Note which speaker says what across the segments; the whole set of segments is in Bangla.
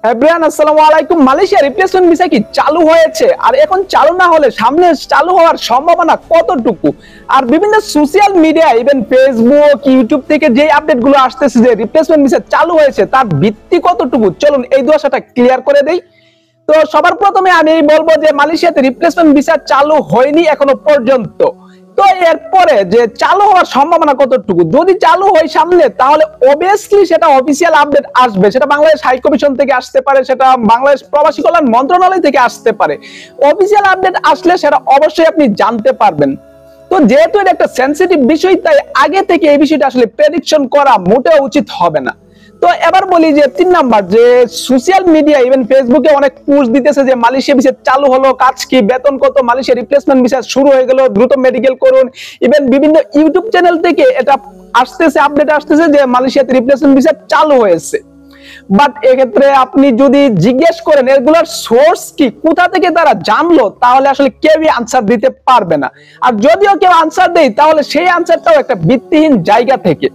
Speaker 1: এভরিওয়ান আসসালামু আলাইকুম। মালয়েশিয়া রিপ্লেসমেন্ট ভিসা কি চালু হয়েছে? আর এখন চালু না হলে সামনে চালু হওয়ার সম্ভাবনা কতটুকু? আর বিভিন্ন social media even Facebook, YouTube থেকে যে আপডেটগুলো আসতেছে যে রিপ্লেসমেন্ট ভিসা চালু হয়েছে তার ভিত্তি কতটুকু, চলুন এই দশাটা ক্লিয়ার করে দেই। তো সবার প্রথমে আমি বলবো যে মালয়েশিয়াতে রিপ্লেসমেন্ট ভিসা চালু হয়নি এখনো পর্যন্ত। তো এরপরে যে চালু হওয়ার সম্ভাবনা কতটুকু, যদি চালু হয় সামনে তাহলে অবভিয়াসলি সেটা অফিসিয়াল আপডেট আসবে। সেটা বাংলাদেশ হাই কমিশন থেকে আসতে পারে, সেটা বাংলাদেশ প্রবাসী কল্যাণ মন্ত্রণালয় থেকে আসতে পারে। অফিসিয়াল আপডেট আসলে সেটা অবশ্যই আপনি জানতে পারবেন। তো যেহেতু এটা একটা সেনসিটিভ বিষয়, তাই আগে থেকে এই বিষয়টা আসলে প্রেডিকশন করা মোটেও উচিত হবে না। তো এবার বলি যে 3 নাম্বার, যে সোশ্যাল মিডিয়া ইভেন ফেসবুকে অনেক পোস্ট দিতেছে যে মালয়েশিয়া ভিসা চালু হলো, কাজ কি, বেতন কত, মালয়েশিয়া রিপ্লেসমেন্ট ভিসা শুরু হয়ে গেল, দ্রুত মেডিকেল করুন। ইভেন বিভিন্ন ইউটিউব চ্যানেল থেকে এটা আসতেছে, আপডেট আসতেছে যে মালয়েশিয়াতে রিপ্লেসমেন্ট ভিসা চালু হয়েছে। বাট এক্ষেত্রে আপনি যদি জিজ্ঞেস করেন এগুলোর সোর্স কি, কোথা থেকে তারা জানলো, তাহলে আসলে কেউই আনসার দিতে পারবে না। আর যদিও কেউ আনসার দেয় তাহলে সেই আনসারটাও একটা ভিত্তিহীন জায়গা থেকে।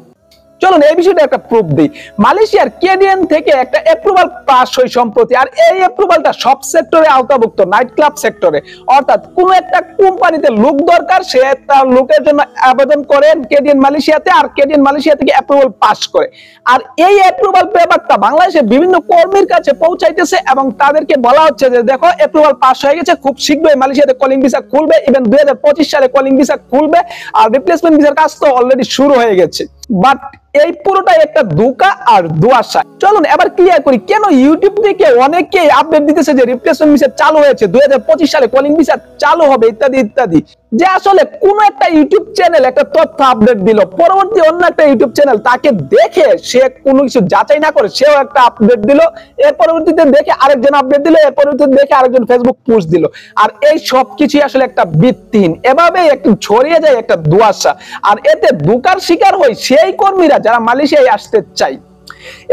Speaker 1: চলুন এই বিষয়টা একটা প্রুফ দিই। মালয়েশিয়ার কেডিএন থেকে একটা অ্যাপ্রুভাল পাস হয় সম্প্রতি, আর এই অ্যাপ্রুভালটা সব সেক্টরে আওতাভুক্ত, নাইট ক্লাব সেক্টরে। অর্থাৎ কোন একটা কোম্পানিতে লোক দরকার, সে তার লোকের জন্য আবেদন করে কেডিএন মালয়েশিয়াতে, আর কেডিএন মালয়েশিয়া থেকে অ্যাপ্রুভাল পাস করে। আর এই অ্যাপ্রুভাল পেপারটা বাংলাদেশের বিভিন্ন কর্মীর কাছে পৌঁছাইতেছে এবং তাদেরকে বলা হচ্ছে যে দেখো অ্যাপ্রুভাল পাস হয়ে গেছে, খুব শীঘ্রই মালয়েশিয়াতে কলিং ভিসা খুলবে। ইভেন 2025 সালে কলিং ভিসা খুলবে, আর রিপ্লেসমেন্ট ভিসার কাজ তো অলরেডি শুরু হয়ে গেছে। বাট এই পুরোটাই একটা ধোঁকা আর দুয়াশা। চলুন এবার ক্লিয়ার করি কেন ইউটিউব থেকে অনেকেই আপডেট দিতেছে যে রিপ্লেসমেন্ট ভিসা চালু হয়েছে, 2025 সালে কলিং ভিসা চালু হবে ইত্যাদি ইত্যাদি। যে আসলে কোন একটা ইউটিউব চ্যানেল একটা তথ্য আপডেট দিল, পরবর্তী অন্য একটা ইউটিউব চ্যানেল তাকে দেখে সে কোনো কিছু যাচাই না করে সেও একটা আপডেট দিল, এর পরবর্তীতে দেখে আরেকজন আপডেট দিল, এর পরবর্তীতে দেখে আরেকজন ফেসবুক পোস্ট দিল। আর এই সব কিছুই আসলে একটা ভিত্তিহীন, এভাবে একটু ছড়িয়ে যায় একটা দুয়াশা। আর এতে ধোঁকার শিকার হয় সেই কর্মীরা যারা মালয়েশিয়ায় আসতে চায়।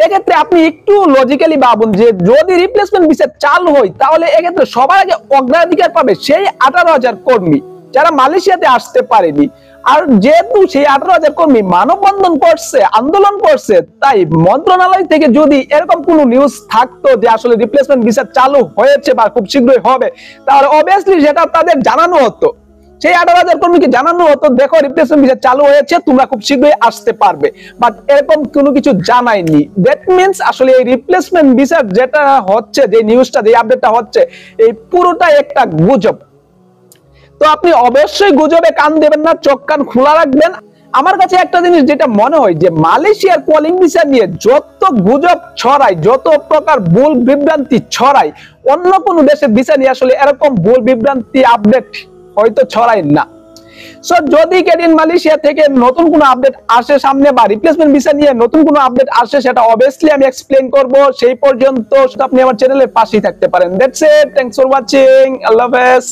Speaker 1: এক্ষেত্রে আপনি একটু লজিক্যালি ভাবুন যে যদি রিপ্লেসমেন্ট ভিসা চালু হয় তাহলে এক্ষেত্রে সবার আগে অগ্রাধিকার পাবে সেই 18,000 কর্মী যারা মালয়েশিয়াতে আসতে পারেনি। আর যেহেতু সেই 18,000 কর্মী মানববন্ধন করছে, আন্দোলন করছে, তাই মন্ত্রণালয় থেকে যদি এরকম কোনো নিউজ থাকতো যে আসলে রিপ্লেসমেন্ট ভিসা চালু হয়েছে বা খুব শীঘ্রই হবে, তাহলে অবভিয়াসলি সেটা তাদের জানানো হতো। সেই 18,000 কর্মীকে জানানো হতো দেখো রিপ্লেসমেন্ট ভিসা চালু হয়েছে, তোমরা খুব শীঘ্রই আসতে পারবে। বাট এরকম কোনো কিছু জানায়নি। দ্যাট মিন্স আসলে এই রিপ্লেসমেন্ট ভিসা যেটা হচ্ছে, যে নিউজটা, যে আপডেটটা হচ্ছে, এই পুরোটাই একটা গুজব। তো আপনি অবশ্যই গুজবে কান দেবেন না, চোখ কান খোলা রাখবেন। আমার কাছে একটা জিনিস যেটা মনে হয় যে মালয়েশিয়ার কলিং ভিসা নিয়ে যত গুজব ছড়ায়, যত প্রকার ভুল বিভ্রান্তি ছড়ায়, অন্য কোন দেশের ভিসা নিয়ে আসলে এরকম ভুল বিভ্রান্তি আপডেট হয়তো ছড়ায় না। সো যদি কেডিএন মালয়েশিয়া থেকে নতুন কোনো আপডেট আসে সামনে, বা রিপ্লেসমেন্ট ভিসা নিয়ে নতুন কোনো আপডেট আসে, সেটা অবভিয়াসলি আমি এক্সপ্লেইন করব। সেই পর্যন্ত আপনি আমার চ্যানেলের পাশেই থাকতে পারেন। That's it, thanks for watching, আল্লাহ হাফেজ।